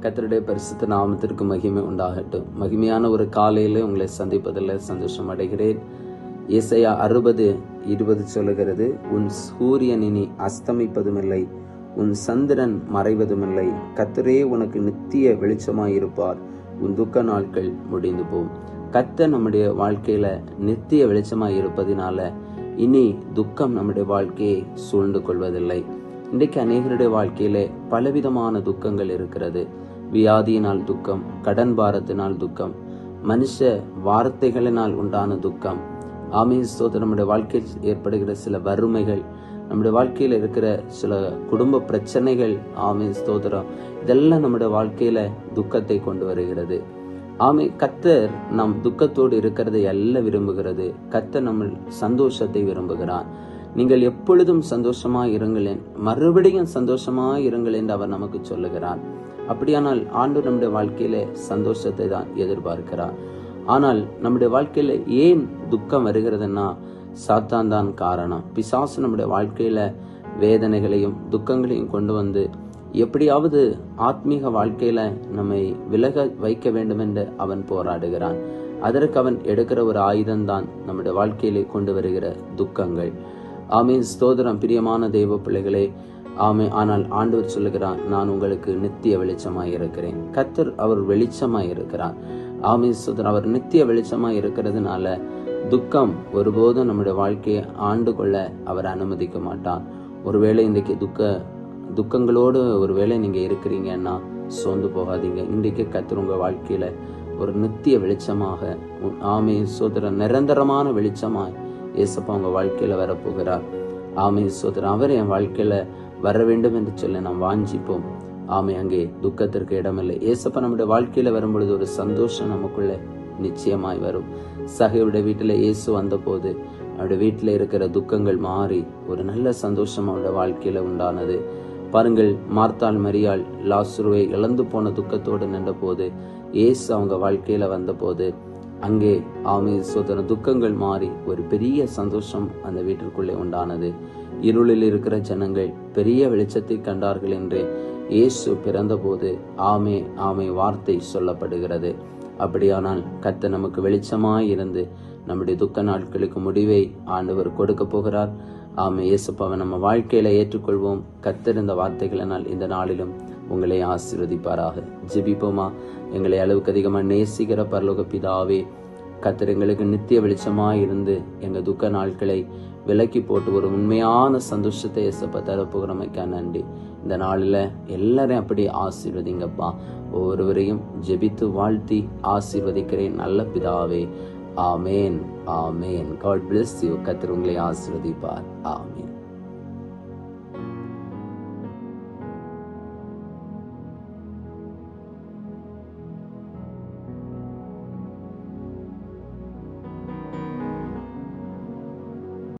கர்த்தருடைய பரிசுத்த நாமத்திற்கு மகிமை உண்டாகட்டும். மகிமையான ஒரு காலையில உங்களை சந்திப்பதில் சந்தோஷம் அடைகிறேன். ஏசாயா 60:20 சொல்லுகிறது, உன் சூரியன் இனி அஸ்தமிப்பதுமில்லை, உன் சந்திரன் மறைவதுமில்லை, கர்த்தரே உனக்கு நித்திய வெளிச்சமாயிருப்பார், உன் துக்க நாட்கள் முடிந்து போகும். கர்த்தர் நம்முடைய வாழ்க்கையில நித்திய வெளிச்சமாய் இருப்பதினால இனி துக்கம் நம்முடைய வாழ்க்கையை சூழ்ந்து கொள்வதில்லை. இன்றைக்கு அநேகருடைய வாழ்க்கையிலே பலவிதமான துக்கங்கள் இருக்கிறது. வியாதியினால் துக்கம், கடன் பாரத்தினால் துக்கம், மனுஷ வார்த்தைகளினால் உண்டான துக்கம். ஆமீன் ஸ்தோத்திரம். நம்முடைய வாழ்க்கையில் ஏற்படுகிற சில வறுமைகள், நம்முடைய வாழ்க்கையில் இருக்கிற சில குடும்ப பிரச்சனைகள், ஆமீன் ஸ்தோத்திரம், இதெல்லாம் நம்முடைய வாழ்க்கையில துக்கத்தை கொண்டு வருகிறது. கர்த்தர் நம் துக்கத்தோடு இருக்கிறதை எல்லாம் விரும்புகிறது. கர்த்தர் நம்ம சந்தோஷத்தை விரும்புகிறார். நீங்கள் எப்பொழுதும் சந்தோஷமாய் இருங்களேன், மறுபடியும் சந்தோஷமாய் இருங்கள் என்று அவர் நமக்கு சொல்லுகிறார். அப்படியானால் ஆண்டவர் நம்முடைய வாழ்க்கையில சந்தோஷத்தை தான் எதிர்பார்க்கிறார். ஆனால் நம்முடைய வாழ்க்கையில ஏன் துக்கம் வருகிறதுன்னா சாத்தான் தான் காரணம். பிசாசு நம்முடைய வாழ்க்கையில வேதனைகளையும் துக்கங்களையும் கொண்டு வந்து எப்படியாவது ஆத்மீக வாழ்க்கையில நம்மை விலக வைக்க வேண்டும் என்று அவன் போராடுகிறான். அதற்கு அவன் எடுக்கிற ஒரு ஆயுதம்தான் நம்முடைய வாழ்க்கையிலே கொண்டு வருகிற துக்கங்கள். ஆமீன் ஸ்தோத்திரம். பிரியமான தெய்வ பிள்ளைகளே, ஆனால் ஆண்டவர் சொல்லுகிறான், நான் உங்களுக்கு நித்திய வெளிச்சமாய் இருக்கிறேன். கர்த்தர் அவர் வெளிச்சமாய் இருக்கிறார். ஆமீன் ஸ்தோத்திரம். அவர் நித்திய வெளிச்சமாய் இருக்கிறதுனால துக்கம் ஒருபோதும் நம்முடைய வாழ்க்கையை ஆண்டு கொள்ள அவர் அனுமதிக்க மாட்டார். ஒருவேளை இன்றைக்கு துக்கங்களோடு ஒருவேளை நீங்க இருக்கிறீங்கன்னா சோர்ந்து போகாதீங்க. இன்றைக்கு கர்த்தர் உங்க வாழ்க்கையில ஒரு நித்திய வெளிச்சமாக, ஆமீன் ஸ்தோத்திரம், நிரந்தரமான வெளிச்சமாய் ஏசப்பா உங்க வாழ்க்கையில வரப்போகிறார். ஆமீன் ஸ்தோத்திரம். அவர் என் வாழ்க்கையில வர வேண்டும் என்று சொல்லி நாம் வாஞ்சிப்போம். அங்கே துக்கத்திற்கு இடமில்லை. ஏசப்பா நம்முடைய வாழ்க்கையில வரும்பொழுது ஒரு சந்தோஷம் நமக்குள்ள நிச்சயமாய் வரும். சகையுடைய வீட்டுல இயேசு வந்த போது அவருடைய வீட்டுல இருக்கிற துக்கங்கள் மாறி ஒரு நல்ல சந்தோஷம் அவருடைய வாழ்க்கையில உண்டானது. பாருங்கள், மார்த்தாள் மரியாள் லாசருவை இழந்து போன துக்கத்தோடு நின்ற போது இயேசு அவங்க வாழ்க்கையில வந்த போது அங்கே ஆமீன் ஸ்தோத்திரம், துக்கங்கள் மாறி ஒரு பெரிய சந்தோஷம் அந்த வீட்டிற்குள்ளே உண்டானது. இருளில் இருக்கிற ஜனங்கள் பெரிய வெளிச்சத்தை கண்டார்கள் என்று இயேசு பிறந்த போது ஆமே வார்த்தை சொல்லப்படுகிறது. அப்படியானால் கர்த்தர் நமக்கு வெளிச்சமாய் இருந்து நம்முடைய துக்க நாட்களுக்கு முடிவை ஆண்டவர் கொடுக்க போகிறார். இயேசுப்பாவை நம்ம வாழ்க்கையில ஏற்றுக்கொள்வோம். கர்த்தர் இந்த வார்த்தைகளினால் இந்த நாளிலும் உங்களை ஆசீர்வதிப்பாராக. ஜெபிப்போமா. எங்களை அளவுக்கு அதிகமாக நேசிக்கிற பரலோக பிதாவே, கர்த்தர் எங்களுக்கு நித்திய வெளிச்சமாய் இருந்து எங்க துக்க நாட்களை விலக்கி போட்டு ஒரு உண்மையான சந்தோஷத்தை ஏசப்பா தரப்போகிறமைக்கா நன்றி. இந்த நாளில எல்லாரையும் அப்படி ஆசீர்வதிங்கப்பா. ஒவ்வொருவரையும் ஜெபித்து வாழ்த்தி ஆசீர்வதிக்கிறேன் நல்ல பிதாவே. ஆமேன். God bless you. கர்த்தர் உங்களை ஆசீர்வதிப்பார். ஆமேன்.